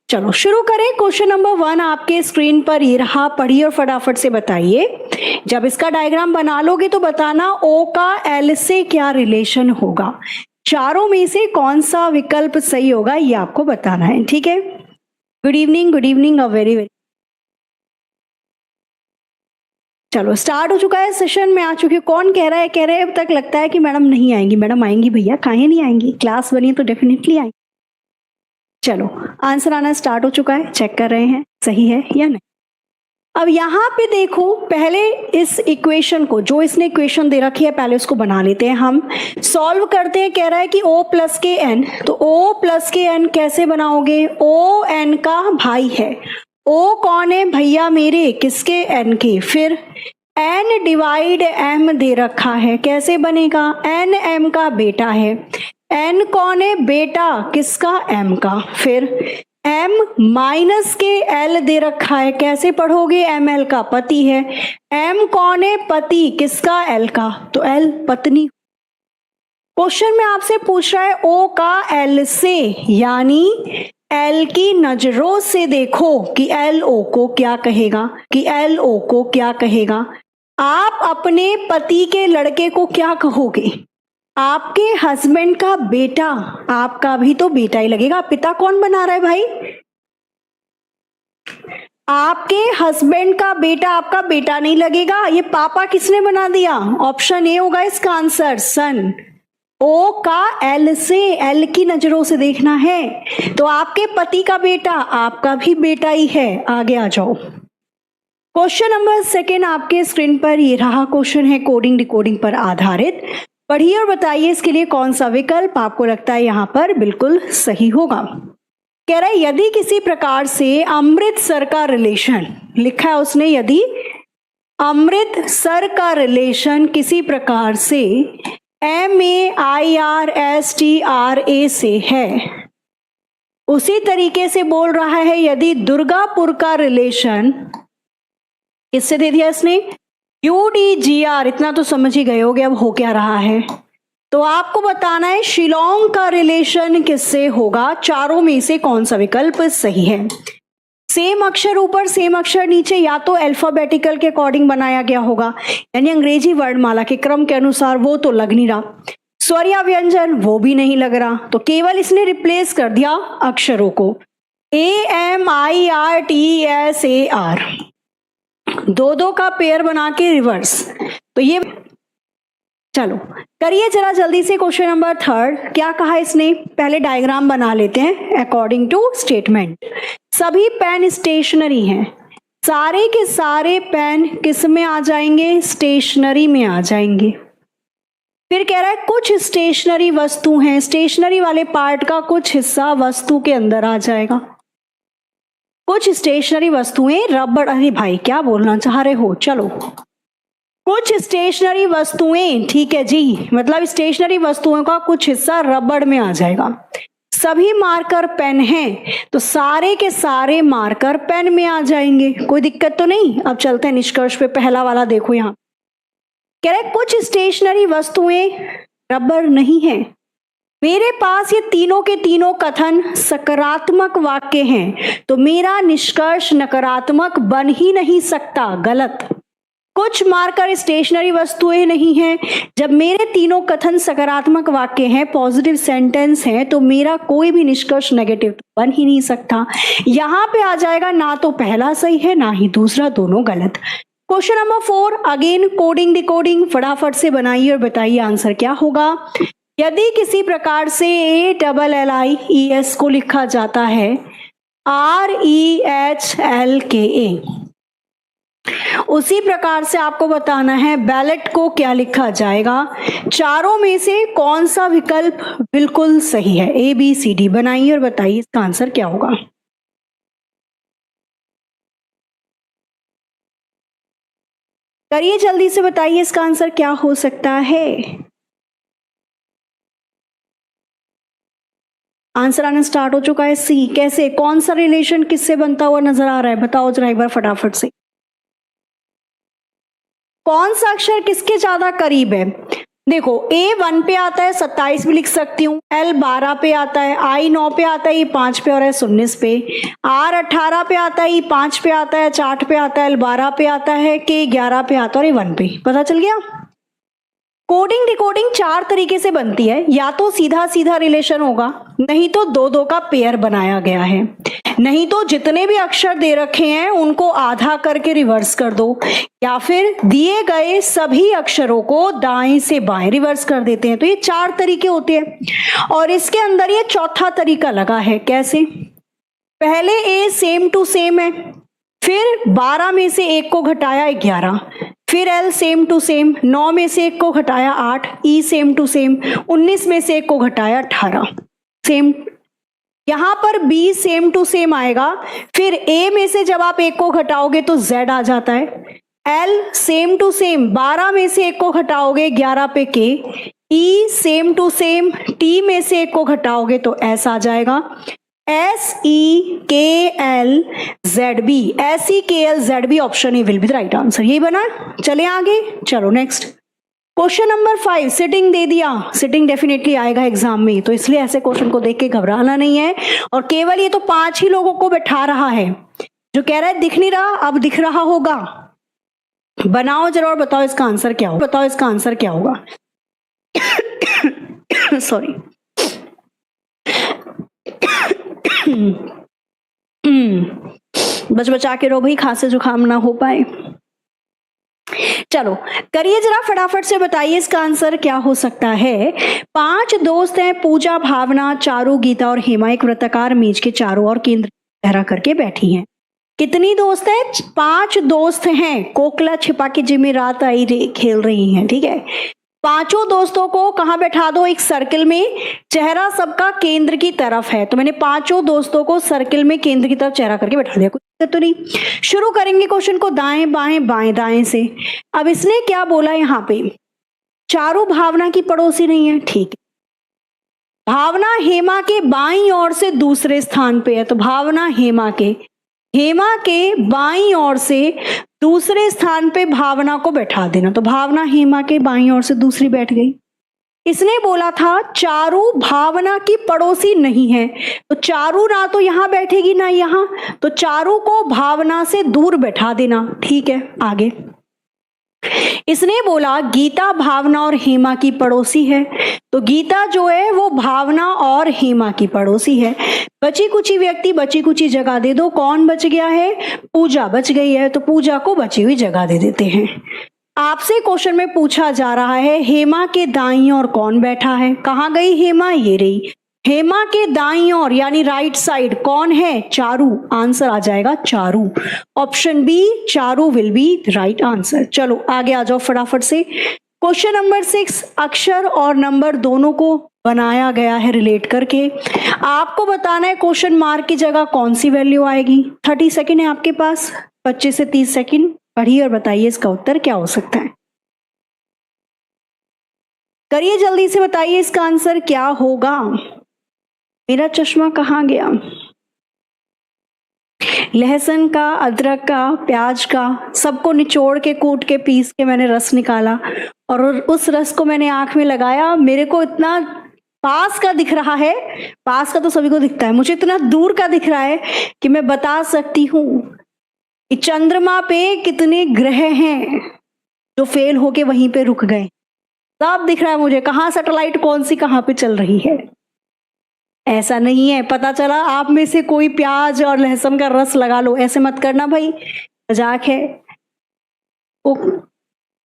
चलो शुरू करें। क्वेश्चन नंबर 1 आपके स्क्रीन पर ये रहा, पढ़िए और फटाफट से बताइए। जब इसका डायग्राम बना लोगे तो बताना ओ का एल से क्या रिलेशन होगा, चारों में से कौन सा विकल्प सही होगा ये आपको बताना है। ठीक है, good evening, a very very. चलो स्टार्ट हो चुका है, सेशन में आ चुकी हूँ। कौन कह रहा है अब तक लगता है कि मैडम नहीं आएंगी। मैडम आएंगी भैया, काहे नहीं आएंगी, क्लास बनी तो डेफिनेटली आएंगी। चलो आंसर आना स्टार्ट हो चुका है, चेक कर रहे हैं सही है या नहीं। अब यहाँ पे देखो, पहले इस इक्वेशन को, जो इसने इक्वेशन दे रखी है पहले उसको बना लेते हैं, हम सॉल्व करते हैं। कह रहा है कि O प्लस के एन, तो O प्लस के एन कैसे बनाओगे, O n का भाई है। O कौन है भैया मेरे, किसके, n के। फिर n डिवाइड m दे रखा है, कैसे बनेगा, n m का बेटा है। n कौन है, बेटा किसका, m का। फिर m माइनस के l दे रखा है, कैसे पढ़ोगे, ml का पति है। m कौन है, पति किसका, l का, तो l पत्नी। क्वेश्चन में आपसे पूछ रहा है O का L से, यानी L की नजरों से देखो कि L O को क्या कहेगा, कि L O को क्या कहेगा। आप अपने पति के लड़के को क्या कहोगे, आपके हस्बैंड का बेटा, आपका भी तो बेटा ही लगेगा। पिता कौन बना रहा है भाई, आपके हस्बैंड का बेटा आपका बेटा नहीं लगेगा, ये पापा किसने बना दिया, ऑप्शन ए होगा इसका आंसर, सन। ओ का एल से, एल की नजरों से देखना है, तो आपके पति का बेटा आपका भी बेटा ही है। आगे आ जाओ। क्वेश्चन नंबर 2 आपके स्क्रीन पर ये रहा, क्वेश्चन है कोडिंग डिकोडिंग पर आधारित। पढ़िए और बताइए इसके लिए कौन सा विकल्प आपको लगता है यहाँ पर बिल्कुल सही होगा। कह रहा है यदि किसी प्रकार से अमृतसर का रिलेशन, लिखा है उसने, यदि अमृतसर का रिलेशन किसी प्रकार से MAIRSTRA से है, उसी तरीके से बोल रहा है यदि दुर्गापुर का रिलेशन, किससे दे दिया इसने, UDGR, इतना तो समझ ही गए होगे अब हो क्या रहा है। तो आपको बताना है शिलोंग का रिलेशन किससे होगा, चारों में से कौन सा विकल्प सही है। सेम अक्षर ऊपर सेम अक्षर नीचे, या तो अल्फाबेटिकल के अकॉर्डिंग बनाया गया होगा, यानी अंग्रेजी वर्णमाला के क्रम के अनुसार, वो तो लग नहीं रहा। स्वर या व्यंजन, वो भी नहीं लग रहा, तो केवल इसने रिप्लेस कर दिया अक्षरों को, AMIRTSAR, दो का पेयर बना के रिवर्स। तो ये चलो करिए जरा जल्दी से। क्वेश्चन नंबर 3 क्या कहा इसने, पहले डायग्राम बना लेते हैं अकॉर्डिंग टू स्टेटमेंट। सभी पेन स्टेशनरी हैं, सारे के सारे पेन किस में आ जाएंगे, स्टेशनरी में आ जाएंगे। फिर कह रहा है कुछ स्टेशनरी वस्तु हैं, स्टेशनरी वाले पार्ट का कुछ हिस्सा वस्तु के अंदर आ जाएगा। कुछ स्टेशनरी वस्तुएं रबड़, अरे भाई क्या बोलना चाह रहे हो, चलो कुछ स्टेशनरी वस्तुएं, ठीक है जी, मतलब स्टेशनरी वस्तुओं का कुछ हिस्सा रबड़ में आ जाएगा। सभी मार्कर पेन हैं, तो सारे के सारे मार्कर पेन में आ जाएंगे, कोई दिक्कत तो नहीं। अब चलते हैं निष्कर्ष पे, पहला वाला देखो यहाँ कह रहे कुछ स्टेशनरी वस्तुएं रबड़ नहीं है। मेरे पास ये तीनों के तीनों कथन सकारात्मक वाक्य हैं, तो मेरा निष्कर्ष नकारात्मक बन ही नहीं सकता, गलत। कुछ मार्कर स्टेशनरी वस्तुएं नहीं हैं, जब मेरे तीनों कथन सकारात्मक वाक्य हैं, पॉजिटिव सेंटेंस हैं, तो मेरा कोई भी निष्कर्ष नेगेटिव बन ही नहीं सकता। यहां पे आ जाएगा ना तो पहला सही है ना ही दूसरा, दोनों गलत। Question number 4 again coding decoding, फटाफट से बनाइए और बताइए आंसर क्या होगा। यदि किसी प्रकार से ALLIES को लिखा जाता है REHLKA, उसी प्रकार से आपको बताना है बैलेट को क्या लिखा जाएगा, चारों में से कौन सा विकल्प बिल्कुल सही है। ABCD बनाइए और बताइए इसका आंसर क्या होगा। करिए जल्दी से, बताइए इसका आंसर क्या हो सकता है। आंसर आना स्टार्ट हो चुका है। सी, कैसे, कौन सा रिलेशन किससे बनता हुआ नजर आ रहा है, बताओ जरा एक बार फटाफट से। कौन सा अक्षर किसके ज्यादा करीब है, देखो A 1 पे आता है 27 भी लिख सकती हूँ, L 12 पे आता है, I 9 पे आता है, E 5 पे और S 19 पे, R 18 पे आता है, E 5 पे आता है, H 8 पे आता है, L 12 पे आता है, K 11 पे आता है और E 1 पे। पता चल गया? कोडिंग डिकोडिंग 4 तरीके से बनती है, या तो सीधा सीधा रिलेशन होगा, नहीं तो दो दो का पेयर बनाया गया है, नहीं तो जितने भी अक्षर दे रखे हैं उनको आधा करके रिवर्स कर दो, या फिर दिए गए सभी अक्षरों को दाएं से बाएं रिवर्स कर देते हैं। तो ये 4 तरीके होते हैं और इसके अंदर ये चौथा तरीका लगा है। कैसे? पहले ए सेम टू सेम है, फिर 12 में से 1 को घटाया 11, फिर L सेम टू सेम, 9 में से 1 को घटाया 8, E सेम टू सेम, 19 में से 1 को घटाया 18 सेम। यहां पर B सेम टू सेम आएगा, फिर A में से जब आप 1 को घटाओगे तो Z आ जाता है। L सेम टू सेम, 12 में से 1 को घटाओगे 11 पे K, E same to same, T में से 1 को घटाओगे तो S आ जाएगा। SEKLZB, SEKLZB option A will be the right answer. यही बना। चले आगे, चलो नेक्स्ट क्वेश्चन नंबर 5। सिटिंग दे दिया, सिटिंग डेफिनेटली आएगा एग्जाम में, तो इसलिए ऐसे क्वेश्चन को देख के घबराना नहीं है। और केवल ये तो 5 ही लोगों को बैठा रहा है, जो कह रहा है दिख नहीं रहा, अब दिख रहा होगा। बनाओ जरा और बताओ इसका आंसर क्या होगा, बताओ इसका आंसर क्या होगा। सॉरी। बच बचा के रो भाई, खांसी जुकाम ना हो पाए। चलो करिए जरा, फटाफट से बताइए इसका आंसर क्या हो सकता है। 5 दोस्त हैं, पूजा, भावना, चारू, गीता और हेमा एक वृत्ताकार मेज के चारों ओर केंद्र गहरा करके बैठी हैं। कितनी दोस्त हैं? 5 दोस्त हैं। कोकला छिपा के जिम्मे रात आई खेल रही हैं, ठीक है। 5 दोस्तों को कहां बैठा दो? एक सर्किल में, चेहरा सबका केंद्र की तरफ है, तो मैंने 5 दोस्तों को सर्किल में केंद्र की तरफ चेहरा करके बैठा दिया। कुछ दिक्कत तो नहीं। शुरू करेंगे क्वेश्चन को दाएं बाएं बाएं दाएं से। अब इसने क्या बोला यहाँ पे? चारू भावना की पड़ोसी नहीं है, ठीक है। भावना हेमा के बाईं ओर से दूसरे स्थान पे है, तो भावना हेमा के बाईं ओर से दूसरे स्थान पे भावना को बैठा देना, तो भावना हेमा के बाईं ओर से दूसरी बैठ गई। इसने बोला था चारू भावना की पड़ोसी नहीं है, तो चारू ना तो यहां बैठेगी ना यहां, तो चारू को भावना से दूर बैठा देना, ठीक है। आगे इसने बोला गीता भावना और हेमा की पड़ोसी है, तो गीता जो है वो भावना और हेमा की पड़ोसी है। बची कुची व्यक्ति बची कुची जगह दे दो। कौन बच गया है? पूजा बच गई है, तो पूजा को बची हुई जगह दे देते हैं। आपसे क्वेश्चन में पूछा जा रहा है हेमा के दाईं ओर कौन बैठा है? कहाँ गई हेमा? ये रही। हेमा के दाईं ओर यानी राइट साइड कौन है? चारू। आंसर आ जाएगा चारू। ऑप्शन बी चारू विल बी राइट आंसर। चलो आगे आ जाओ फटाफट से। क्वेश्चन नंबर 6, अक्षर और नंबर दोनों को बनाया गया है रिलेट करके। आपको बताना है क्वेश्चन मार्क की जगह कौन सी वैल्यू आएगी। 30 सेकेंड है आपके पास, 25 से 30 सेकेंड। पढ़िए और बताइए इसका उत्तर क्या हो सकता है। करिए जल्दी से, बताइए इसका आंसर क्या होगा। मेरा चश्मा कहाँ गया? लहसुन का, अदरक का, प्याज का, सबको निचोड़ के कूट के पीस के मैंने रस निकाला और उस रस को मैंने आंख में लगाया। मेरे को इतना पास का दिख रहा है, पास का तो सभी को दिखता है, मुझे इतना दूर का दिख रहा है कि मैं बता सकती हूँ कि चंद्रमा पे कितने ग्रह हैं जो फेल होके वहीं पे रुक गए। सब दिख रहा है मुझे, कहाँ सैटेलाइट कौन सी कहाँ पे चल रही है। ऐसा नहीं है पता चला आप में से कोई प्याज और लहसुन का रस लगा लो, ऐसे मत करना भाई, मजाक है। वो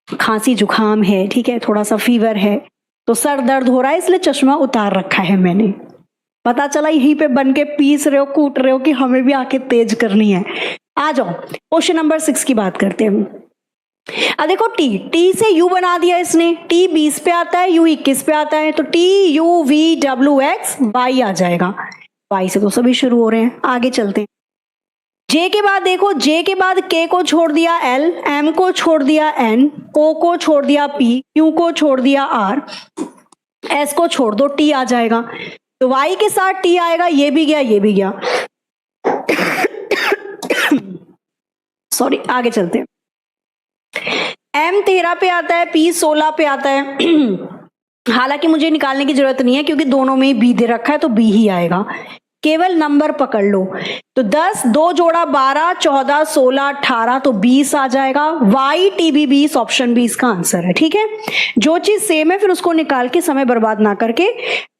खांसी जुकाम है, ठीक है, थोड़ा सा फीवर है, तो सर दर्द हो रहा है इसलिए चश्मा उतार रखा है मैंने। पता चला यहीं पे बन के पीस रहे हो, कूट रहे हो कि हमें भी आके तेज करनी है। आ जाओ क्वेश्चन नंबर 6 की बात करते हैं। अब देखो टी से यू बना दिया इसने, टी 20 पे आता है, यू 21 पे आता है, तो T U V W X Y आ जाएगा। वाई से तो सभी शुरू हो रहे हैं, आगे चलते हैं। जे के बाद देखो, जे के बाद के को छोड़ दिया एल, एम को छोड़ दिया एन, ओ को छोड़ दिया पी, क्यू को छोड़ दिया आर, एस को छोड़ दो टी आ जाएगा। तो वाई के साथ टी आएगा, ये भी गया ये भी गया। सॉरी, आगे चलते हैं। एम 13 पे आता है, पी 16 पे आता है, हालांकि मुझे निकालने की जरूरत नहीं है क्योंकि दोनों में बी दे रखा है तो बी ही आएगा, केवल नंबर पकड़ लो। तो 10 2 जोड़ा 12 14 16 18 तो 20 आ जाएगा। वाई टीबी 20 ऑप्शन बी इसका आंसर है। ठीक है, जो चीज सेम है फिर उसको निकाल के समय बर्बाद ना करके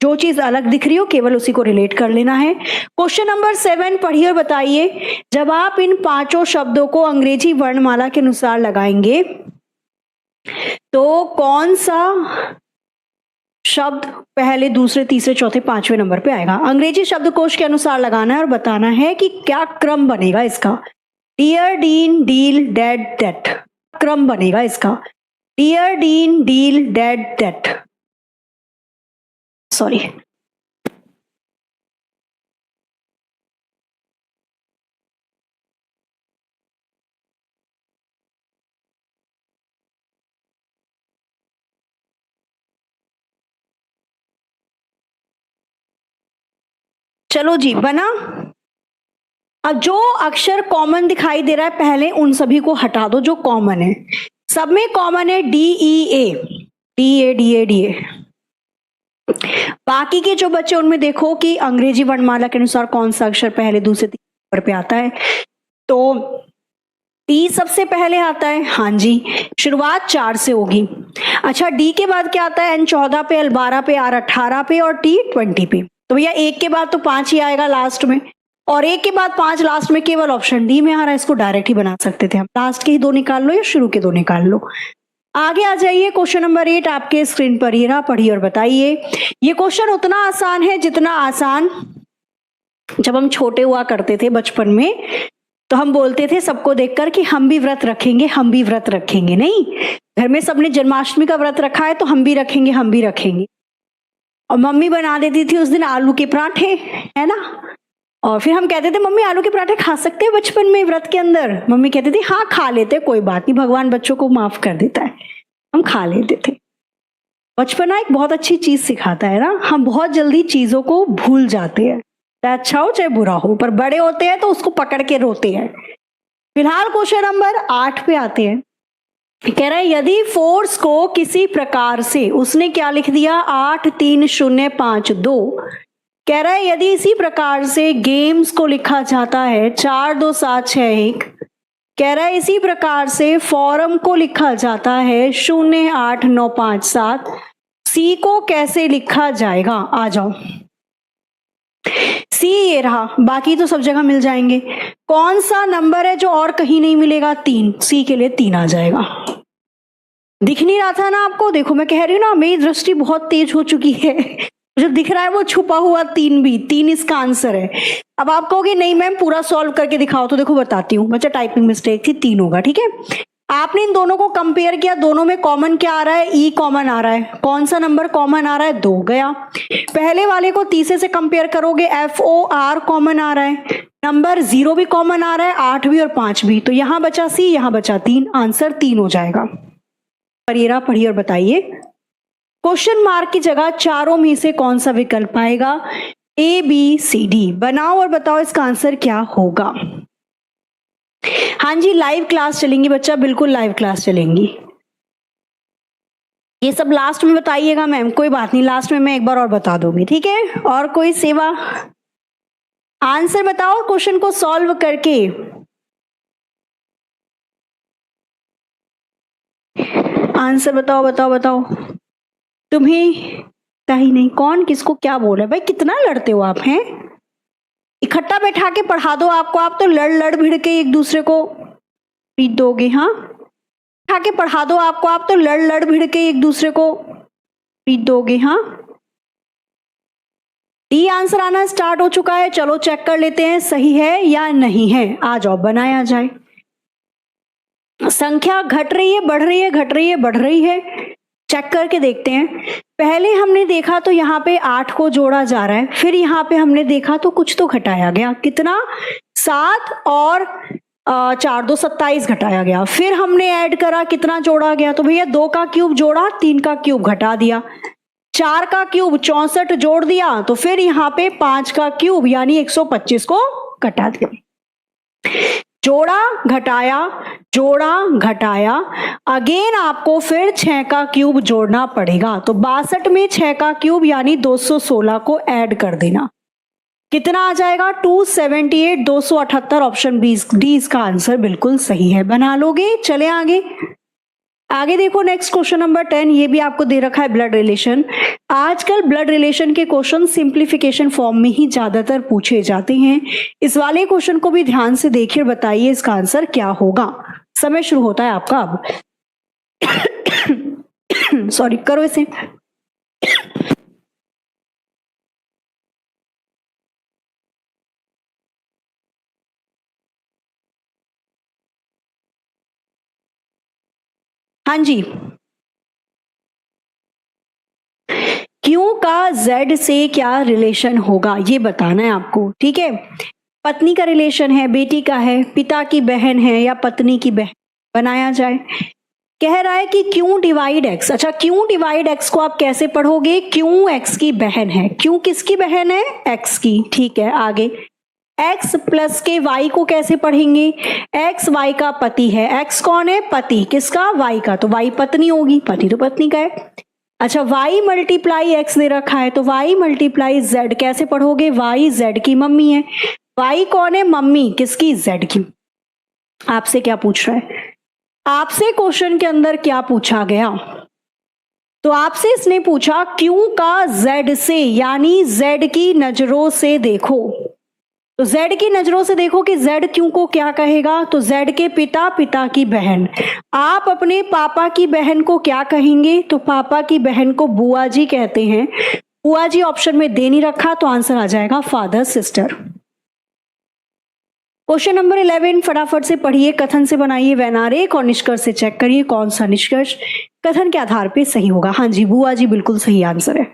जो चीज अलग दिख रही हो केवल उसी को रिलेट कर लेना है। क्वेश्चन नंबर 7 पढ़िए और बताइए, जब आप इन पांचों शब्दों को अंग्रेजी वर्णमाला के अनुसार लगाएंगे तो कौन सा शब्द पहले, दूसरे, तीसरे, चौथे, पांचवें नंबर पे आएगा? अंग्रेजी शब्दकोश के अनुसार लगाना है और बताना है कि क्या क्रम बनेगा इसका। Dear, dean, deal, dead, date, क्रम बनेगा इसका। Dear, dean, deal, dead, date, sorry. चलो जी, बना। अब जो अक्षर कॉमन दिखाई दे रहा है पहले उन सभी को हटा दो जो कॉमन है। सब में कॉमन है D E A, D A D A D A. बाकी के जो बच्चे उनमें देखो कि अंग्रेजी वर्णमाला के अनुसार कौन सा अक्षर पहले, दूसरे, तीसरे नंबर पे आता है। तो टी सबसे पहले आता है, हाँ जी, शुरुआत 4 से होगी। अच्छा, डी के बाद क्या आता है? एन 14 पे, एल 12 पे, आर 18 पे और टी 20 पे। तो भैया 1 के बाद तो 5 ही आएगा लास्ट में, और 1 के बाद 5 लास्ट में केवल ऑप्शन डी में आ रहा है। इसको डायरेक्ट ही बना सकते थे हम, लास्ट के ही 2 निकाल लो या शुरू के 2 निकाल लो। आगे आ जाइए, क्वेश्चन नंबर 8 आपके स्क्रीन पर ही रहा, पढ़िए और बताइए। ये क्वेश्चन उतना आसान है जितना आसान जब हम छोटे हुआ करते थे बचपन में, तो हम बोलते थे सबको देखकर कि हम भी व्रत रखेंगे, हम भी व्रत रखेंगे। नहीं, घर में सबने जन्माष्टमी का व्रत रखा है तो हम भी रखेंगे, हम भी रखेंगे। और मम्मी बना देती थी उस दिन आलू के पराठे, है ना, और फिर हम कहते थे मम्मी आलू के पराठे खा सकते हैं बचपन में व्रत के अंदर? मम्मी कहती थी हाँ खा लेते, कोई बात नहीं, भगवान बच्चों को माफ कर देता है। हम खा लेते थे। बचपना एक बहुत अच्छी चीज सिखाता है ना, हम बहुत जल्दी चीजों को भूल जाते हैं, चाहे अच्छा हो चाहे बुरा हो, पर बड़े होते हैं तो उसको पकड़ के रोते हैं। फिलहाल क्वेश्चन नंबर 8 पे आते हैं। कह रहा है यदि फोर्स को किसी प्रकार से, उसने क्या लिख दिया 8 3 0 5 2, कह रहा है यदि इसी प्रकार से गेम्स को लिखा जाता है 4 2 7 6 1, कह रहा है इसी प्रकार से फॉरम को लिखा जाता है 0 8 9 5 7, सी को कैसे लिखा जाएगा? आ जाओ, सी ये रहा, बाकी तो सब जगह मिल जाएंगे। कौन सा नंबर है जो और कहीं नहीं मिलेगा? 3, सी के लिए 3 आ जाएगा। दिख नहीं रहा था ना आपको? देखो मैं कह रही हूँ ना, मेरी दृष्टि बहुत तेज हो चुकी है, जो दिख रहा है वो छुपा हुआ 3 भी, 3 इसका आंसर है। अब आप कहोगे नहीं मैम पूरा सॉल्व करके दिखाओ, तो देखो बताती हूँ, बच्चा टाइपिंग मिस्टेक थी, 3 होगा। ठीक है, आपने इन दोनों को कंपेयर किया, दोनों में कॉमन क्या आ रहा है? ई कॉमन आ रहा है। कौन सा नंबर कॉमन आ रहा है? 2 गया। पहले वाले को तीसरे से कंपेयर करोगे, FOR कॉमन आ रहा है, नंबर 0 भी कॉमन आ रहा है, 8 भी और 5 भी, तो यहां बचा सी, यहां बचा 3, आंसर 3 हो जाएगा। पढ़िए और बताइए, क्वेश्चन मार्क की जगह चारों में से कौन सा विकल्प आएगा? ABCD। बनाओ और बताओ इसका आंसर क्या होगा। हाँ जी, लाइव क्लास चलेंगी बच्चा, बिल्कुल लाइव क्लास चलेंगी। ये सब लास्ट में बताइएगा मैम, कोई बात नहीं, लास्ट में मैं एक बार और बता दूंगी। ठीक है, और कोई सेवा? आंसर बताओ क्वेश्चन को सॉल्व करके। आंसर बताओ बताओ बताओ। तुम्हें ही नहीं, कौन किसको क्या बोल रहा है? भाई कितना लड़ते हो आप, हैं? इकट्ठा बैठा के पढ़ा दो आपको, आप तो लड़ भिड़ के एक दूसरे को पीट दोगे। हाँ, बैठा के पढ़ा दो आपको, आप तो लड़ भिड़ के एक दूसरे को पीट दोगे। हाँ, डी आंसर आना स्टार्ट हो चुका है, चलो चेक कर लेते हैं सही है या नहीं है। आ जाओ, बनाया जाए। संख्या घट रही है, बढ़ रही है, घट रही है, बढ़ रही है, चेक करके देखते हैं। पहले हमने देखा तो यहाँ पे 8 को जोड़ा जा रहा है, फिर यहाँ पे हमने देखा तो कुछ तो घटाया गया, कितना? 7 और 4 2 27 घटाया गया। फिर हमने ऐड करा, कितना जोड़ा गया? तो भैया 2 का क्यूब जोड़ा, 3 का क्यूब घटा दिया, 4 का क्यूब 64 जोड़ दिया, तो फिर यहाँ पे 5 का क्यूब यानी 125 को घटा दिया। जोड़ा घटाया अगेन आपको फिर 6 का क्यूब जोड़ना पड़ेगा। तो 62 में 6 का क्यूब यानी 216 को ऐड कर देना। कितना आ जाएगा? 278, 278। ऑप्शन डी इसका आंसर बिल्कुल सही है। बना लोगे? चले आगे देखो नेक्स्ट क्वेश्चन नंबर 10। ये भी आपको दे रखा है ब्लड रिलेशन। आजकल ब्लड रिलेशन के क्वेश्चन सिंप्लीफिकेशन फॉर्म में ही ज्यादातर पूछे जाते हैं। इस वाले क्वेश्चन को भी ध्यान से देखिए, बताइए इसका आंसर क्या होगा। समय शुरू होता है आपका अब। सॉरी, करो इसे। हाँ जी, क्यों का जेड से क्या रिलेशन होगा ये बताना है आपको। ठीक है, पत्नी का रिलेशन है, बेटी का है, पिता की बहन है या पत्नी की बहन, बनाया जाए। कह रहा है कि क्यों डिवाइड एक्स। अच्छा, क्यों डिवाइड एक्स को आप कैसे पढ़ोगे? क्यों एक्स की बहन है। क्यों किसकी बहन है? एक्स की। ठीक है, आगे x प्लस के y को कैसे पढ़ेंगे? x y का पति है। x कौन है? पति। किसका? y का। तो y पत्नी होगी, पति तो पत्नी का है। अच्छा, y मल्टीप्लाई x दे रखा है, तो y मल्टीप्लाई z कैसे पढ़ोगे? y z की मम्मी है। y कौन है? मम्मी किसकी? z की। आपसे क्या पूछ रहा है? आपसे क्वेश्चन के अंदर क्या पूछा गया? तो आपसे इसने पूछा क्यों का z से, यानी z की नजरों से देखो। तो z की नजरों से देखो कि z क्यों को क्या कहेगा? तो z के पिता, पिता की बहन। आप अपने पापा की बहन को क्या कहेंगे? तो पापा की बहन को बुआ जी कहते हैं। बुआ जी ऑप्शन में दे नहीं रखा, तो आंसर आ जाएगा फादर सिस्टर। क्वेश्चन नंबर 11 फटाफट से पढ़िए, कथन से बनाइए वैनारेक और निष्कर्ष से चेक करिए कौन सा निष्कर्ष कथन के आधार पे सही होगा। हाँ जी, बुआ जी बिल्कुल सही आंसर है।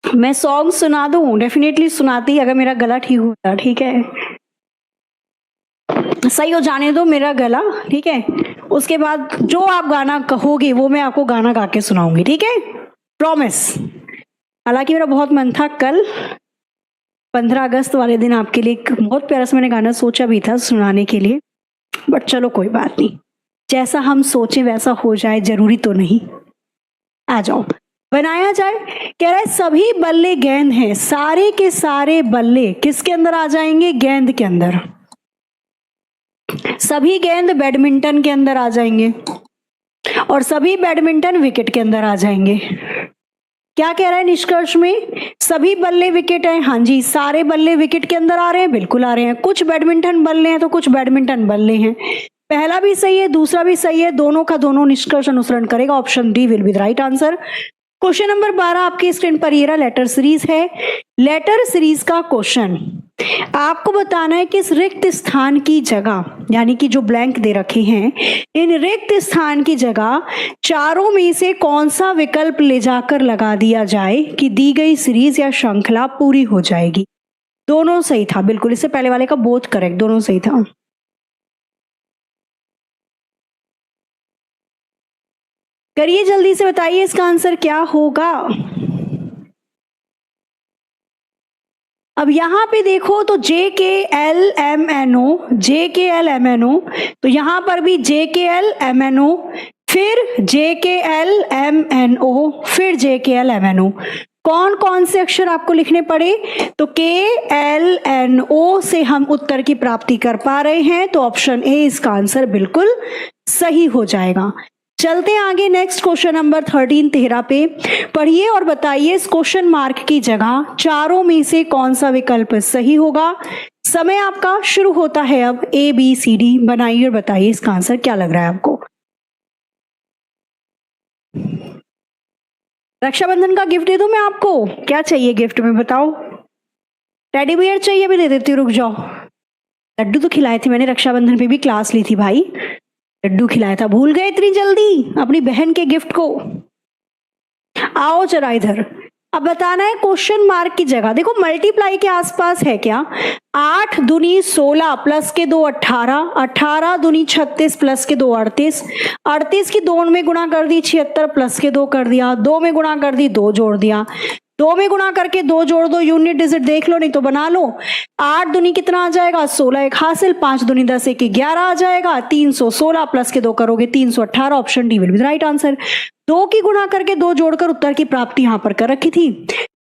मैं सॉन्ग सुना दूं? डेफिनेटली सुनाती अगर मेरा गला ठीक होता। ठीक है, सही हो जाने दो मेरा गला। ठीक है, उसके बाद जो आप गाना कहोगे वो मैं आपको गाना गा के सुनाऊंगी। ठीक है, प्रॉमिस। हालांकि मेरा बहुत मन था कल 15 अगस्त वाले दिन आपके लिए एक बहुत प्यारा सा मैंने गाना सोचा भी था सुनाने के लिए, बट चलो कोई बात नहीं, जैसा हम सोचे वैसा हो जाए जरूरी तो नहीं। आ जाओ, बनाया जाए। कह रहा है सभी बल्ले गेंद हैं, सारे के सारे बल्ले किसके अंदर आ जाएंगे? गेंद के अंदर। सभी गेंद बैडमिंटन के अंदर आ जाएंगे और सभी बैडमिंटन विकेट के अंदर आ जाएंगे। क्या कह रहा है निष्कर्ष में? सभी बल्ले विकेट हैं। हाँ जी, सारे बल्ले विकेट के अंदर आ रहे हैं, बिल्कुल आ रहे हैं। कुछ बैडमिंटन बल्ले हैं तो कुछ बैडमिंटन बल्ले हैं। पहला भी सही है, दूसरा भी सही है, दोनों का दोनों निष्कर्ष अनुसरण करेगा। Option D will be the right answer. Question number 12 आपके स्क्रीन पर ये रहा, लेटर सीरीज है। लेटर सीरीज का क्वेश्चन आपको बताना है कि इस रिक्त स्थान की जगह, यानी कि जो ब्लैंक दे रखे हैं, इन रिक्त स्थान की जगह चारों में से कौन सा विकल्प ले जाकर लगा दिया जाए कि दी गई सीरीज या श्रृंखला पूरी हो जाएगी। दोनों सही था, बिल्कुल। इससे पहले वाले का बोथ करेक्ट, दोनों सही था। करिए जल्दी से, बताइए इसका आंसर क्या होगा। अब यहां पे देखो तो JKLMNO, JKLMNO, तो यहां पर भी JKLMNO, फिर JKLMNO, फिर JKLMNO। कौन कौन से अक्षर आपको लिखने पड़े? तो KLNO से हम उत्तर की प्राप्ति कर पा रहे हैं, तो ऑप्शन ए इसका आंसर बिल्कुल सही हो जाएगा। चलते आगे नेक्स्ट क्वेश्चन नंबर 13 पे। पढ़िए और बताइए इस क्वेश्चन मार्क की जगह चारों में से कौन सा विकल्प सही होगा। समय आपका शुरू होता है अब। ABCD बनाइए और बताइए इसका आंसर क्या लग रहा है आपको। रक्षाबंधन का गिफ्ट दे दूं मैं आपको? क्या चाहिए गिफ्ट में बताओ? टेडी बियर चाहिए? भी दे देती हूँ, रुक जाओ। लड्डू तो खिलाए थे मैंने, रक्षाबंधन पे भी क्लास ली थी भाई, लड्डू खिलाया था, भूल गए इतनी जल्दी अपनी बहन के गिफ्ट को? आओ जरा इधर। अब बताना है क्वेश्चन मार्क की जगह। देखो मल्टीप्लाई के आसपास है क्या? 8 दूनी 16 प्लस के 2 18, 18 दूनी 36 प्लस के 2 38, 38 की 2 में गुणा कर दी 76 प्लस के 2 कर दिया, 2 में गुणा कर दी 2 जोड़ दिया, 2 में गुणा करके 2 जोड़ दो, यूनिट डिजिट देख लो नहीं तो बना लो। 8 दूनी कितना आ जाएगा 16, एक हासिल। 5 दूनी 10, एक 11 आ जाएगा। 316 प्लस के 2 करोगे 318, option D will be the right answer. 2 की गुणा करके 2 जोड़कर उत्तर की प्राप्ति यहां पर कर रखी थी।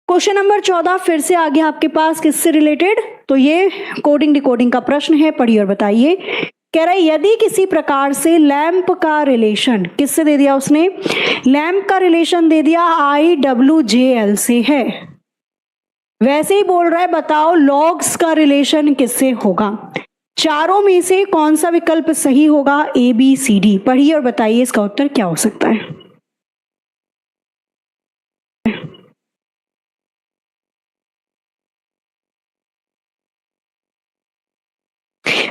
क्वेश्चन नंबर 14 फिर से आ गया आपके पास, किससे रिलेटेड? तो ये कोडिंग डिकोडिंग का प्रश्न है, पढ़िए और बताइए। कह रहा है यदि किसी प्रकार से लैंप का रिलेशन, किससे दे दिया उसने? लैंप का रिलेशन दे दिया IWJL से है। वैसे ही बोल रहा है बताओ लॉग्स का रिलेशन किससे होगा? चारों में से कौन सा विकल्प सही होगा? ABCD। पढ़िए और बताइए इसका उत्तर क्या हो सकता है।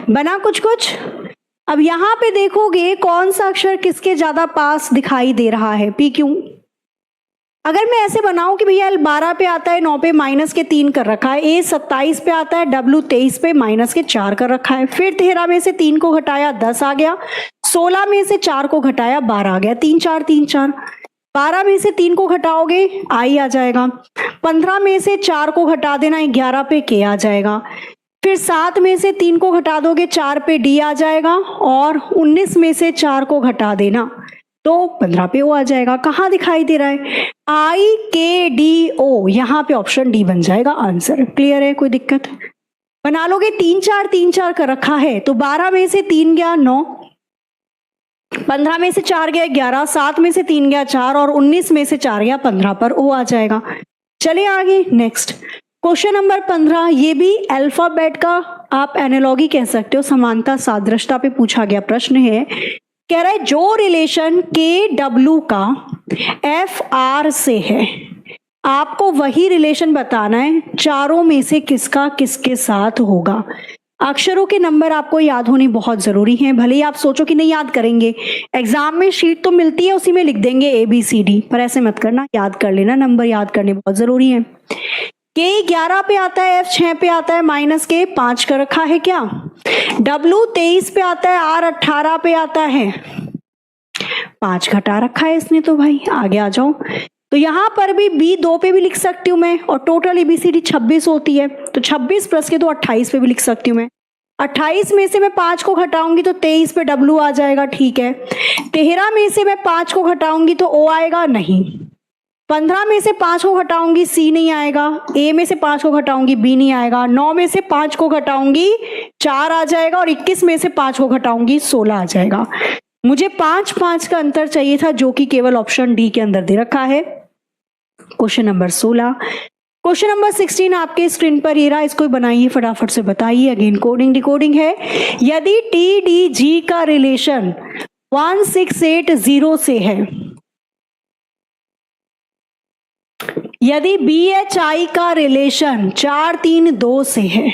बना कुछ कुछ? अब यहां पे देखोगे कौन सा अक्षर किसके ज्यादा पास दिखाई दे रहा है, PQ। अगर मैं ऐसे बनाऊं कि भैया L 12 पे आता है, 9 पे माइनस के 3 कर रखा है, A 27 पे आता है, W 23 पे माइनस के 4 कर रखा है, फिर 13 में से 3 को घटाया 10 आ गया, 16 में से 4 को घटाया 12 आ गया, 3 4 3 4। 12 में से 3 को घटाओगे I आ जाएगा, 15 में से 4 को घटा देना 11 पे K आ जाएगा, फिर 7 में से 3 को घटा दोगे 4 पे D आ जाएगा, और 19 में से 4 को घटा देना तो 15 पे O आ जाएगा। कहाँ दिखाई दे रहा है? IKDO, यहाँ पे ऑप्शन डी बन जाएगा आंसर। क्लियर है? कोई दिक्कत? बना लोगे? 3 4 3 4 कर रखा है, तो 12 में से 3 गया 9, 15 में से 4 गया 11, 7 में से 3 गया 4, और 19 में से 4 गया 15 पर O आ जाएगा। चलिए आगे नेक्स्ट क्वेश्चन नंबर 15। ये भी अल्फाबेट का आप एनालॉगी कह सकते हो, समानता सादृश्यता पे पूछा गया प्रश्न है। कह रहा है जो रिलेशन KW का FR से है, आपको वही रिलेशन बताना है चारों में से किसका किसके साथ होगा। अक्षरों के नंबर आपको याद होने बहुत जरूरी हैं, भले ही आप सोचो कि नहीं याद करेंगे, एग्जाम में शीट तो मिलती है उसी में लिख देंगे ABCD, पर ऐसे मत करना, याद कर लेना, नंबर याद करने बहुत जरूरी है। K 11 पे आता है, F 6 पे आता है, माइनस के 5 कर रखा है क्या? W 23 पे आता है, R 18 पे आता है, 5 घटा रखा है इसने, तो भाई आगे आ जाओ। तो यहां पर भी B 2 पे भी लिख सकती हूं मैं, और टोटल ABCD 26 होती है, तो 26 प्लस के तो 28 पे भी लिख सकती हूँ मैं। 28 में से मैं 5 को घटाऊंगी तो 23 पे W आ जाएगा, ठीक है। 13 में से मैं 5 को घटाऊंगी तो O आएगा नहीं, 15 में से 5 को घटाऊंगी C नहीं आएगा, A में से 5 को घटाऊंगी B नहीं आएगा, 9 में से 5 को घटाऊंगी 4 आ जाएगा, और 21 में से 5 को घटाऊंगी 16 आ जाएगा। मुझे 5 5 का अंतर चाहिए था, जो कि केवल ऑप्शन डी के अंदर दे रखा है। Question number 16। क्वेश्चन नंबर 16 आपके स्क्रीन पर ये रहा, इसको बनाइए फटाफट से बताइए। अगेन कोडिंग डिकोडिंग है। यदि TDG का रिलेशन 1680 से है, यदि BHI का रिलेशन 432 से है,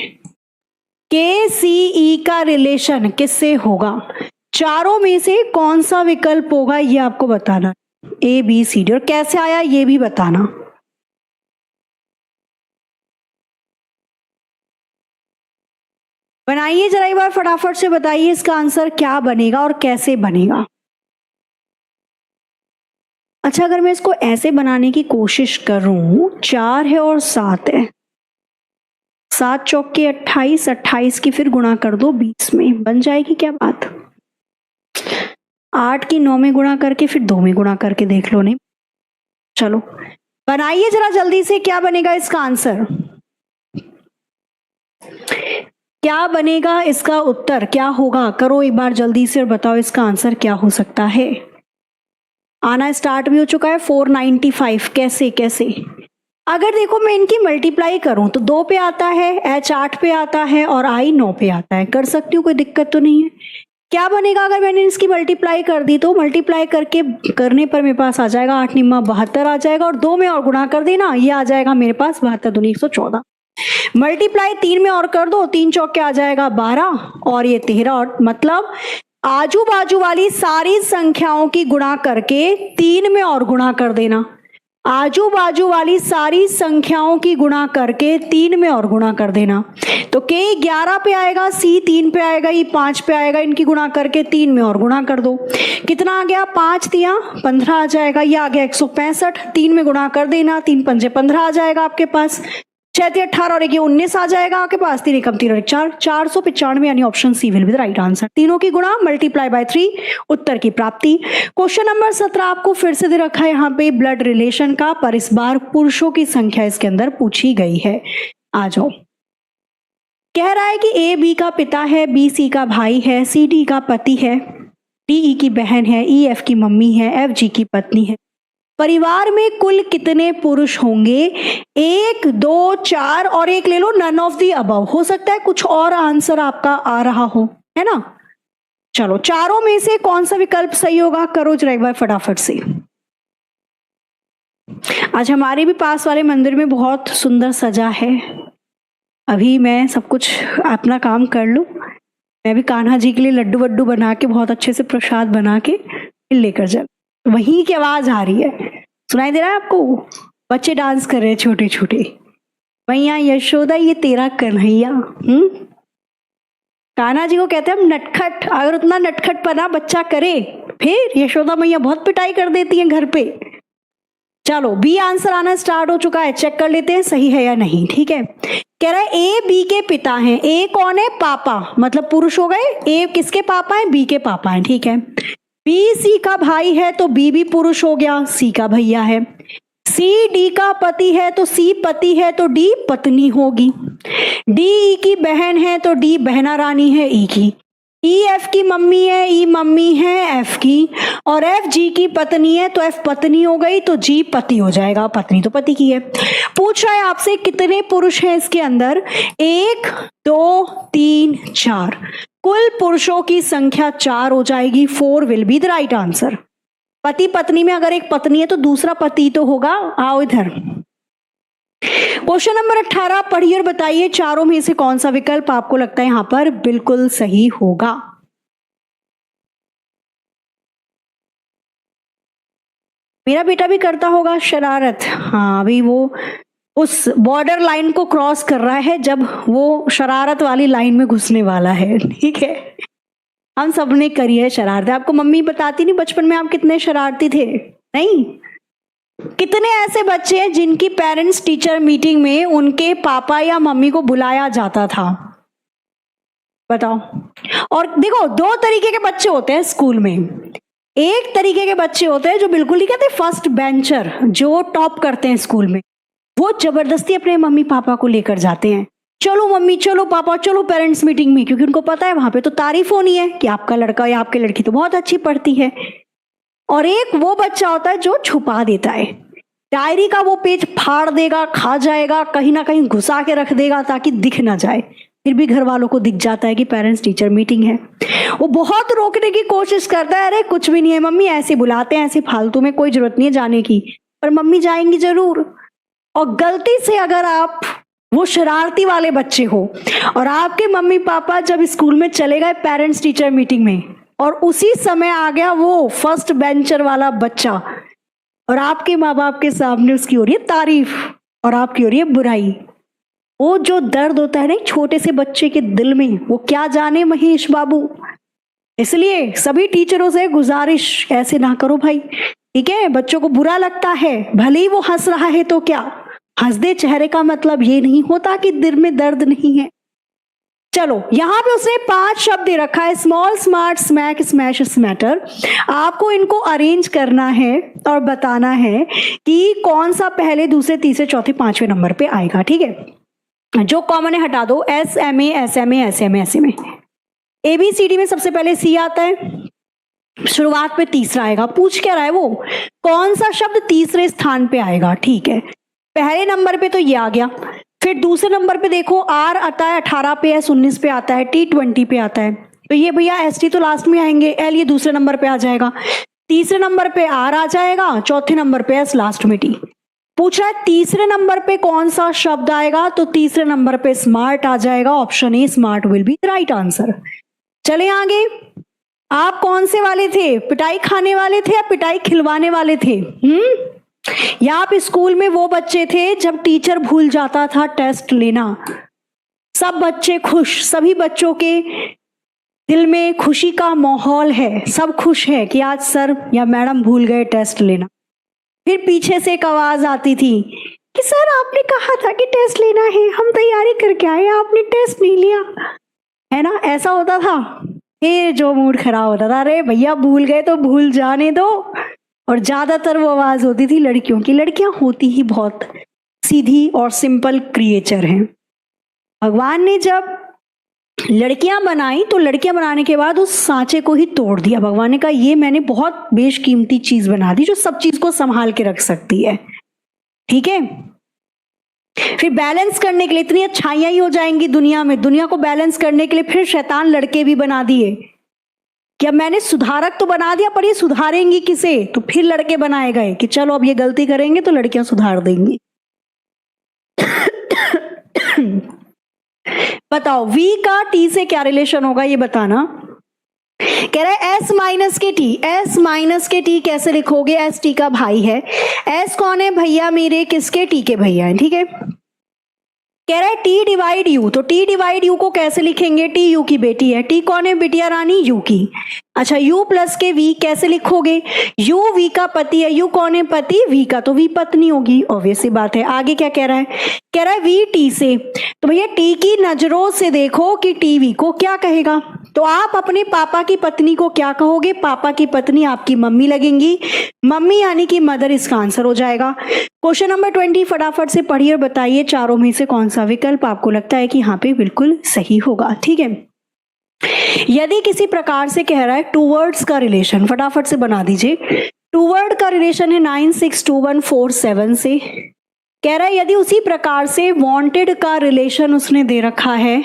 KCE का रिलेशन किससे होगा? चारों में से कौन सा विकल्प होगा ये आपको बताना, ABCD, और कैसे आया ये भी बताना। बनाइए जरा एक बार फटाफट से, बताइए इसका आंसर क्या बनेगा और कैसे बनेगा। अच्छा, अगर मैं इसको ऐसे बनाने की कोशिश करूं, 4 है और 7 है, 7 चौक के 28, 28 की फिर गुणा कर दो 20 में, बन जाएगी क्या बात? 8 की 9 में गुणा करके फिर 2 में गुणा करके देख लो, नहीं? चलो बनाइए जरा जल्दी से, क्या बनेगा इसका आंसर? क्या बनेगा इसका उत्तर, क्या होगा? करो एक बार जल्दी से और बताओ इसका आंसर क्या हो सकता है। आना स्टार्ट भी हो चुका है। 495 कैसे कैसे? अगर देखो मैं इनकी मल्टीप्लाई करूं तो 2 पे आता है, H 8 पे आता है, और I 9 पे आता है। कर सकती हूँ, कोई दिक्कत तो नहीं है। क्या बनेगा अगर मैंने इसकी मल्टीप्लाई कर दी? तो मल्टीप्लाई करने पर मेरे पास आ जाएगा 8 निम्मा 72 आ जाएगा, और 2 में और गुणा कर देना, ये आ जाएगा मेरे पास 72 दूनी 114। मल्टीप्लाई 3 में और कर दो, 3 चौक के आ जाएगा 12, और ये 13, और मतलब आजू बाजू वाली सारी संख्याओं की गुणा करके 3 में और गुणा कर देना। आजू बाजू वाली सारी संख्याओं की गुणा करके 3 में और गुणा कर देना। तो K 11 पे आएगा, C 3 पे आएगा, E 5 पे आएगा, इनकी गुणा करके 3 में और गुणा कर दो। कितना आ गया? 5 तिया 15 आ जाएगा। ये आ गया 165, 3 में गुणा कर देना, 3 पंजे 15 आ जाएगा आपके पास। 6 तिया 18 और 1 19 आ जाएगा आपके पास। 3 एकम 3 और 1 4, 495 यानी option C will be the right answer. तीनों की गुणा मल्टीप्लाई बाय 3, उत्तर की प्राप्ति। क्वेश्चन नंबर 17 आपको फिर से दे रखा है यहाँ पे ब्लड रिलेशन का, पर इस बार पुरुषों की संख्या इसके अंदर पूछी गई है। आ जाओ। कह रहा है कि ए बी का पिता है, बी सी का भाई है, सी डी का पति है, डी ई की बहन है, ई एफ की मम्मी है, एफ जी की पत्नी है। परिवार में कुल कितने पुरुष होंगे? 1 2 4 और 1 ले लो, नन ऑफ दी अबव। हो सकता है कुछ और आंसर आपका आ रहा हो, है ना। चलो, चारों में से कौन सा विकल्प सही होगा? करो जरा एक बार फटाफट से। आज हमारे भी पास वाले मंदिर में बहुत सुंदर सजा है। अभी मैं सब कुछ अपना काम कर लूं, मैं भी कान्हा जी के लिए लड्डू वड्डू बना के बहुत अच्छे से प्रसाद बना के लेकर जा। वहीं की आवाज आ रही है, सुनाई दे रहा है आपको? बच्चे डांस कर रहे हैं छोटे छोटे। मैया यशोदा ये तेरा कन्हैया। कान्हा जी को कहते हैं हम नटखट। अगर उतना नटखट पना बच्चा करे फिर यशोदा मैया बहुत पिटाई कर देती हैं घर पे। चलो, बी आंसर आना स्टार्ट हो चुका है, चेक कर लेते हैं सही है या नहीं। ठीक है, कह रहा है ए बी के पिता हैं। ए कौन है? पापा, मतलब पुरुष हो गए। ए किसके पापा हैं? बी के पापा हैं। ठीक है। बी सी का भाई है तो बी भी पुरुष हो गया, सी का भैया है। सी डी का पति है तो सी पति है तो डी पत्नी होगी। डी ई की बहन है तो डी बहना रानी है ई की। ई एफ की मम्मी है, ई मम्मी है एफ की। और एफ जी की पत्नी है तो एफ पत्नी हो गई तो जी पति हो जाएगा, पत्नी तो पति की है। पूछ रहा है आपसे कितने पुरुष हैं इसके अंदर? 1 2 3 4। कुल पुरुषों की संख्या 4 हो जाएगी। 4 will be the right answer. पति पत्नी में अगर एक पत्नी है तो दूसरा पति तो होगा। आओ इधर। क्वेश्चन नंबर 18 पढ़िए और बताइए चारों में से कौन सा विकल्प आपको लगता है यहां पर बिल्कुल सही होगा। मेरा बेटा भी करता होगा शरारत। हाँ, अभी वो उस बॉर्डर लाइन को क्रॉस कर रहा है जब वो शरारत वाली लाइन में घुसने वाला है। ठीक है, हम सबने करी है शरारत। आपको मम्मी बताती नहीं बचपन में आप कितने शरारती थे? नहीं? कितने ऐसे बच्चे हैं जिनकी पेरेंट्स टीचर मीटिंग में उनके पापा या मम्मी को बुलाया जाता था? बताओ। और देखो, 2 तरीके के बच्चे होते हैं स्कूल में। एक तरीके के बच्चे होते हैं जो बिल्कुल ही कहते हैं फर्स्ट बेंचर, जो टॉप करते हैं स्कूल में। वो जबरदस्ती अपने मम्मी पापा को लेकर जाते हैं, चलो मम्मी, चलो पापा, चलो पेरेंट्स मीटिंग में, क्योंकि उनको पता है वहां पे तो तारीफ होनी है कि आपका लड़का या आपकी लड़की तो बहुत अच्छी पढ़ती है। और एक वो बच्चा होता है जो छुपा देता है, डायरी का वो पेज फाड़ देगा, खा जाएगा, कहीं ना कहीं घुसा के रख देगा ताकि दिख ना जाए। फिर भी घर वालों को दिख जाता है कि पेरेंट्स टीचर मीटिंग है। वो बहुत रोकने की कोशिश करता है, अरे कुछ भी नहीं है मम्मी, ऐसे बुलाते हैं, ऐसे फालतू में, कोई जरूरत नहीं है जाने की। पर मम्मी जाएंगी जरूर। और गलती से अगर आप वो शरारती वाले बच्चे हो और आपके मम्मी पापा जब स्कूल में चले गए पेरेंट्स टीचर मीटिंग में और उसी समय आ गया वो फर्स्ट बेंचर वाला बच्चा और आपके माँ बाप के सामने उसकी हो रही है तारीफ और आपकी हो रही है बुराई, वो जो दर्द होता है ना छोटे से बच्चे के दिल में, वो क्या जाने महेश बाबू। इसलिए सभी टीचरों से गुजारिश, ऐसे ना करो भाई। ठीक है, बच्चों को बुरा लगता है, भले ही वो हंस रहा है तो क्या, हंस दे चेहरे का मतलब ये नहीं होता कि दिल में दर्द नहीं है। चलो, यहां पे उसने 5 शब्द दे रखा है, स्मॉल, स्मार्ट, स्मैक, स्मैश, स्मैटर। आपको इनको अरेंज करना है और बताना है कि कौन सा पहले, दूसरे, तीसरे, चौथे, 5वें नंबर पे आएगा। ठीक है, जो कॉमन है हटा दो। S M A, S M A, S M A, S M A. A B C D में सबसे पहले सी आता है, शुरुआत पे तीसरा आएगा। पूछ क्या रहा है वो, कौन सा शब्द तीसरे स्थान पे आएगा। ठीक है, पहले नंबर पे तो ये आ गया। फिर दूसरे नंबर पे देखो आर आता है 18 पे, एस 19 पे आता है, टी 20 पे आता है, तो ये भैया एस टी तो लास्ट में आएंगे, एल ये दूसरे नंबर पे आ जाएगा, तीसरे नंबर पे आर आ जाएगा, चौथे नंबर पे एस, लास्ट में टी। पूछ रहा है तीसरे नंबर पे कौन सा शब्द आएगा, तो तीसरे नंबर पे स्मार्ट आ जाएगा। Option A smart will be right answer. चले आगे, आप कौन से वाले थे, पिटाई खाने वाले थे या पिटाई खिलवाने वाले थे? या आप स्कूल में वो बच्चे थे जब टीचर भूल जाता था टेस्ट लेना, सब बच्चे खुश, सभी बच्चों के दिल में खुशी का माहौल है, सब खुश है कि आज सर या मैडम भूल गए टेस्ट लेना। फिर पीछे से एक आवाज आती थी कि सर आपने कहा था कि टेस्ट लेना है, हम तैयारी करके आए, आपने टेस्ट नहीं लिया, है ना, ऐसा होता था। फिर जो मूड खराब होता था, अरे भैया भूल गए तो भूल जाने दो। और ज्यादातर वो आवाज होती थी लड़कियों की। लड़कियां होती ही बहुत सीधी और सिंपल क्रिएचर हैं। भगवान ने जब लड़कियां बनाई तो लड़कियां बनाने के बाद उस सांचे को ही तोड़ दिया। भगवान ने कहा ये मैंने बहुत बेशकीमती चीज बना दी जो सब चीज को संभाल के रख सकती है, ठीक है। फिर बैलेंस करने के लिए इतनी अच्छाइयां ही हो जाएंगी दुनिया में, दुनिया को बैलेंस करने के लिए फिर शैतान लड़के भी बना दिए कि अब मैंने सुधारक तो बना दिया पर ये सुधारेंगी किसे, तो फिर लड़के बनाए गए कि चलो अब ये गलती करेंगे तो लड़कियां सुधार देंगी। बताओ V का T से क्या रिलेशन होगा ये बताना। कह रहा है S माइनस के T, S माइनस के T कैसे लिखोगे, S T का भाई है। S कौन है भैया मेरे, किसके, T के भैया है, ठीक है। कह रहा है T डिवाइड U, तो T डिवाइड U को कैसे लिखेंगे, T U की बेटी है। T कौन है बिटिया रानी, U की। अच्छा U प्लस के V कैसे लिखोगे, U V का पति है, U कौन है पति, V का, तो V पत्नी होगी, ऑब्वियस सी बात है। आगे क्या कह रहा है, कह रहा है V T से, तो भैया T की नजरों से देखो कि T V को क्या कहेगा। तो आप अपने पापा की पत्नी को क्या कहोगे, पापा की पत्नी आपकी मम्मी लगेंगी, मम्मी यानी कि मदर, इसका आंसर हो जाएगा। क्वेश्चन नंबर 20 फटाफट से पढ़िए और बताइए चारों में से कौन सा विकल्प आपको लगता है कि यहाँ पे बिल्कुल सही होगा, ठीक है। यदि किसी प्रकार से कह रहा है टू वर्ड्स का रिलेशन, फटाफट से बना दीजिए। टू वर्ड का रिलेशन है 962147 से। कह रहा है यदि उसी प्रकार से वांटेड का रिलेशन उसने दे रखा है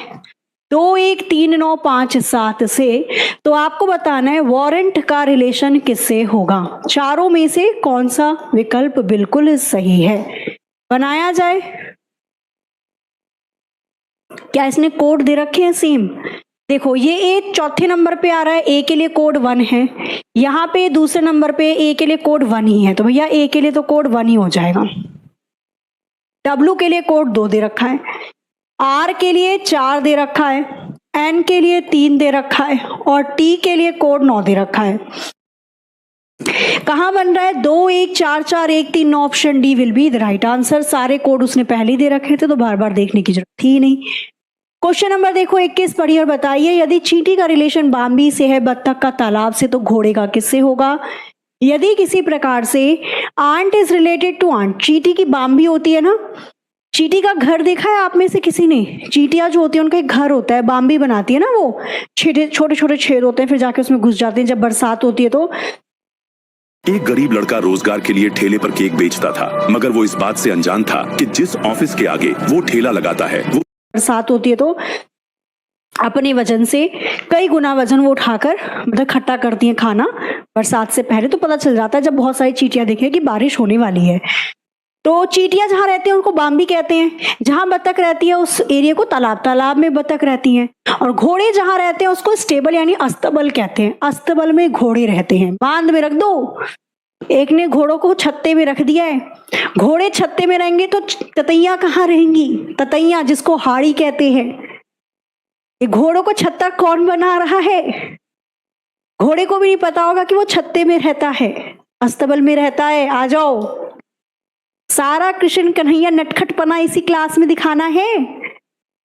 213957 से, तो आपको बताना है वारंट का रिलेशन किससे होगा। चारों में से कौन सा विकल्प बिल्कुल सही है, बनाया जाए। क्या इसने कोड दे रखे हैं सेम, देखो ये ए चौथे नंबर पे आ रहा है, ए के लिए कोड 1 है, यहाँ पे दूसरे नंबर पे ए के लिए कोड 1 ही है, तो भैया ए के लिए तो कोड 1 ही हो जाएगा। डब्ल्यू के लिए कोड 2 दे रखा है, आर के लिए 4 दे रखा है, एन के लिए 3 दे रखा है और टी के लिए कोड 9 दे रखा है। कहां बन रहा है 2 1 4 4 1 3 9, option D will be the right answer. सारे कोड उसने पहले ही दे रखे थे तो बार बार देखने की जरूरत थी नहीं। क्वेश्चन नंबर देखो 21 पढ़िए और बताइए यदि चींटी का रिलेशन बाम्बी से है, बत्तख का तालाब से, तो घोड़े का किससे होगा। यदि किसी प्रकार से ant is related to ant, चींटी की बाम्बी होती है ना, चींटी का घर देखा है आप में से किसी ने, चींटियां जो होती है उनका एक घर होता है, बाम्बी बनाती है ना, वो छोटे छोटे छेद होते हैं, फिर जाके उसमें घुस जाते हैं जब बरसात होती है। तो एक गरीब लड़का रोजगार के लिए ठेले पर केक बेचता था, मगर वो इस बात से अनजान था कि जिस ऑफिस के आगे वो ठेला लगाता है वो बरसात होती है तो अपने वजन से कई गुना वजन वो उठाकर मतलब खट्टा करती हैं खाना बरसात से पहले। तो पता चल जाता है जब बहुत सारी चींटियां देखें कि बारिश होने वाली है। तो चींटियां जहां रहती हैं उनको बाम्बी कहते हैं, जहां बत्तख रहती है उस एरिया को तालाब, तालाब में बत्तख रहती हैं, और घोड़े जहां रहते हैं उसको स्टेबल यानी अस्तबल कहते हैं, अस्तबल में घोड़े रहते हैं। बांध में रख दो, एक ने घोड़ों को छत्ते में रख दिया है, घोड़े छत्ते में रहेंगे तो ततैया कहाँ रहेंगी, ततैया जिसको हाड़ी कहते हैं। ये घोड़ों को छत्ता कौन बना रहा है, घोड़े को भी नहीं पता होगा कि वो छत्ते में रहता है, अस्तबल में रहता है। आ जाओ, सारा कृष्ण कन्हैया नटखटपना इसी क्लास में दिखाना है।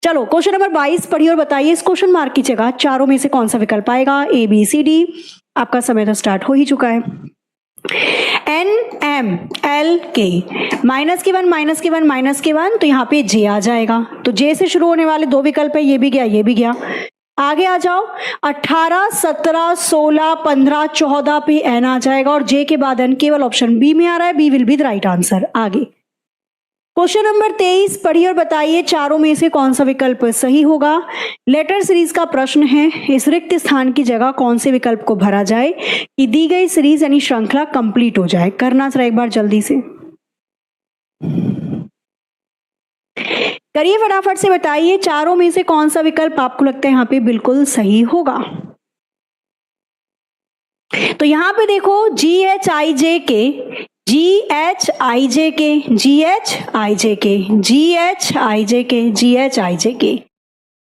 चलो क्वेश्चन नंबर 22 पढ़िए और बताइए इस क्वेश्चन मार्क की जगह चारों में से कौन सा विकल्प आएगा, ए बी सी डी। आपका समय तो स्टार्ट हो ही चुका है। एन एम एल के माइनस के 1 माइनस के 1 माइनस के 1, तो यहाँ पे जे आ जाएगा। तो जे से शुरू होने वाले 2 विकल्प है, ये भी गया ये भी गया। आगे आ जाओ 18 17 16 15 14 पे एन आ जाएगा और जे के बाद एन केवल ऑप्शन बी में आ रहा है, B will be the right answer. आगे क्वेश्चन नंबर 23 पढ़िए और बताइए चारों में से कौन सा विकल्प सही होगा। लेटर सीरीज का प्रश्न है, इस रिक्त स्थान की जगह कौन से विकल्प को भरा जाए कि दी गई सीरीज यानी श्रृंखला कंप्लीट हो जाए। करना जरा एक बार जल्दी से करिए, फटाफट से बताइए चारों में से कौन सा विकल्प आपको लगता है यहाँ पे बिल्कुल सही होगा। तो यहाँ पे देखो GHIJK, GHIJK, GHIJK, GHIJK, GHIJK।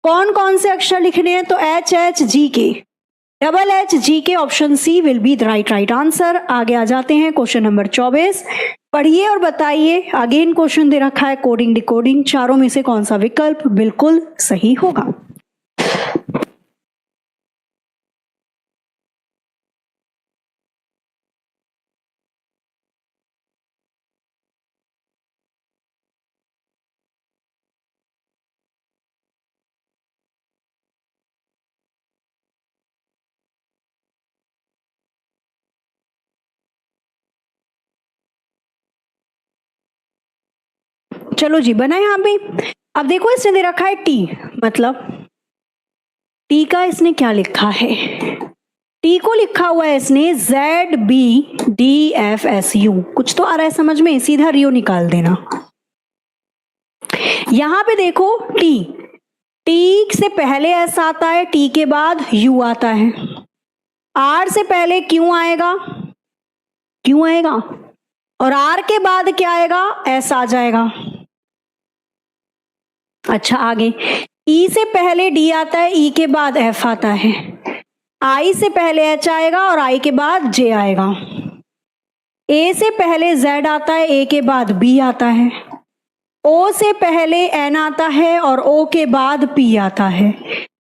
कौन कौन से अक्षर लिखने हैं? तो HHGK, double HGK, option C will be the right answer. आगे आ जाते हैं क्वेश्चन नंबर 24। पढ़िए और बताइए। अगेन क्वेश्चन दे रखा है कोडिंग डिकोडिंग, चारों में से कौन सा विकल्प बिल्कुल सही होगा? चलो जी, बना यहाँ पे। अब देखो इसने दे रखा है टी, मतलब टी का इसने क्या लिखा है? टी को लिखा हुआ है इसने ZBDFSU। कुछ तो आ रहा है समझ में, सीधा रियो निकाल देना। यहां पे देखो टी, टी से पहले एस आता है, टी के बाद यू आता है, आर से पहले क्यों आएगा, क्यों आएगा, और आर के बाद क्या आएगा? एस आ जाएगा। अच्छा आगे, ई से पहले डी आता है, ई के बाद एफ आता है, आई से पहले एच आएगा और आई के बाद जे आएगा, ए से पहले जेड आता है, ए के बाद बी आता है, ओ से पहले एन आता है और ओ के बाद पी आता है।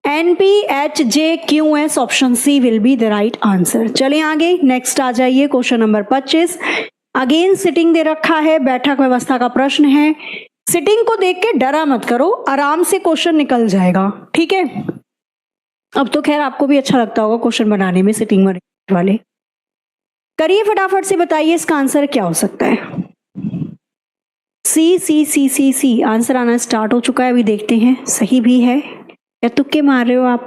NPHJQS, option C will be the right answer. चलें आगे, नेक्स्ट आ जाइए क्वेश्चन नंबर 25। अगेन सिटिंग दे रखा है, बैठक व्यवस्था का प्रश्न है। सिटिंग को देख के डरा मत करो, आराम से क्वेश्चन निकल जाएगा, ठीक है? अब तो खैर आपको भी अच्छा लगता होगा क्वेश्चन बनाने में, सिटिंग वाले। करिए फटाफट से, बताइए इसका आंसर क्या हो सकता है? सी आंसर आना स्टार्ट हो चुका है, अभी देखते हैं सही भी है या तुक्के मार रहे हो आप।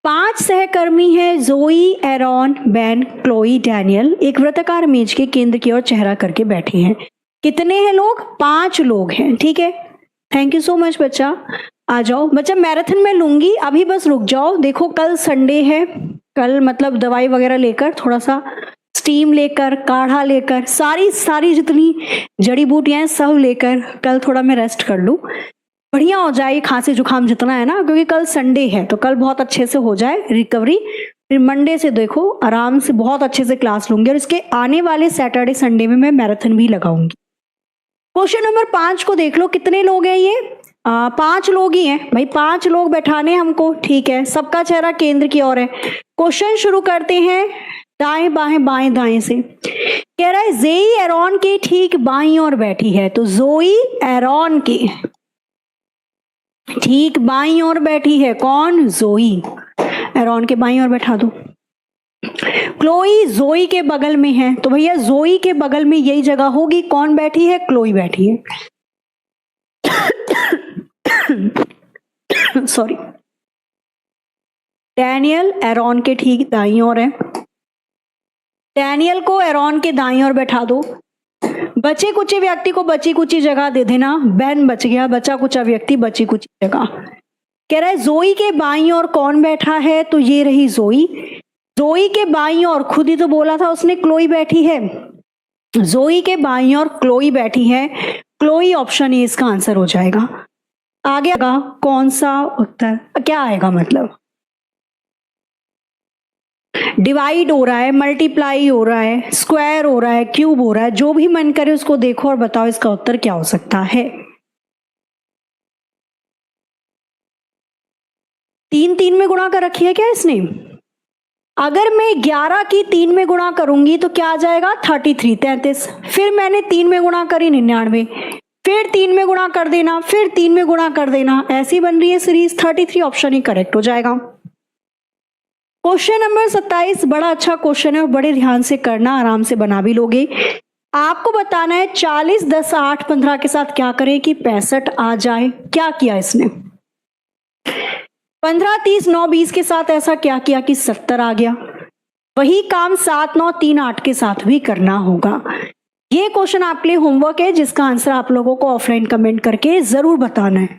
5 सहकर्मी हैं, जोई, एरॉन, बेन, क्लोई, डैनियल, एक वृत्ताकार मेज के केंद्र की ओर चेहरा करके बैठे हैं। कितने हैं लोग? 5 लोग हैं, ठीक है। थैंक यू सो मच बच्चा। आ जाओ बच्चा, मैराथन में लूंगी, अभी बस रुक जाओ। देखो कल संडे है, कल मतलब दवाई वगैरह लेकर, थोड़ा सा स्टीम लेकर, काढ़ा लेकर, सारी जितनी जड़ी बूटियां हैं सब लेकर कल थोड़ा मैं रेस्ट कर लूं, बढ़िया हो जाए खांसी जुकाम जितना है ना, क्योंकि कल संडे है तो कल बहुत अच्छे से हो जाए रिकवरी। फिर मंडे से देखो आराम से बहुत अच्छे से क्लास लूंगी, और इसके आने वाले सैटरडे संडे में मैं मैराथन भी लगाऊंगी। क्वेश्चन नंबर 5 को देख लो, कितने लोग हैं ये? 5 लोग ही हैं भाई, 5 लोग बैठाने हमको, ठीक है। सबका चेहरा केंद्र की ओर है। क्वेश्चन शुरू करते हैं दाएं बाएं बाएं दाएं से। कह रहा है जोई एरॉन के ठीक बाईं ओर बैठी है, तो जोई एरॉन के ठीक बाईं ओर बैठी है। कौन? जोई। एरॉन के बाईं ओर बैठा दो। क्लोई जोई के बगल में है, तो भैया जोई के बगल में यही जगह होगी। कौन बैठी है? क्लोई बैठी है। सॉरी। डैनियल एरॉन के ठीक दाईं ओर है, डैनियल को एरॉन के दाईं ओर बैठा दो। बचे कुचे व्यक्ति को बची कुची जगह दे देना। बेन बच गया, बचा कुचा व्यक्ति बची कुची जगह। कह रहा है जोई के बाईं ओर कौन बैठा है, तो ये रही जोई। जोई के बाईं ओर खुद ही तो बोला था उसने क्लोई बैठी है, जोई के बाईं ओर क्लोई बैठी है। क्लोई ऑप्शन ए इसका आंसर हो जाएगा। आगे आएगा कौन सा उत्तर, क्या आएगा मतलब? डिवाइड हो रहा है, मल्टीप्लाई हो रहा है, स्क्वायर हो रहा है, क्यूब हो रहा है, जो भी मन करे उसको देखो और बताओ इसका उत्तर क्या हो सकता है। 3 में गुणा कर रखी है क्या इसने? अगर मैं 11 की 3 में गुणा करूंगी तो क्या आ जाएगा? 33। फिर मैंने 3 में गुणा करी 99, फिर 3 में गुणा कर देना, फिर 3 में गुणा कर देना, ऐसी बन रही है सीरीज। 33 ऑप्शन ही करेक्ट हो जाएगा। क्वेश्चन नंबर 27 बड़ा अच्छा क्वेश्चन है और बड़े ध्यान से करना, आराम से बना भी लोगे। आपको बताना है 40, 10, 8, 15 के साथ क्या करें कि 65 आ जाए। क्या किया इसने? 15, 30, 9, 20 के साथ ऐसा क्या किया कि 70 आ गया। वही काम 7, 9, 3, 8 के साथ भी करना होगा। ये क्वेश्चन आपके लिए होमवर्क है, जिसका आंसर आप लोगों को ऑफलाइन कमेंट करके जरूर बताना है।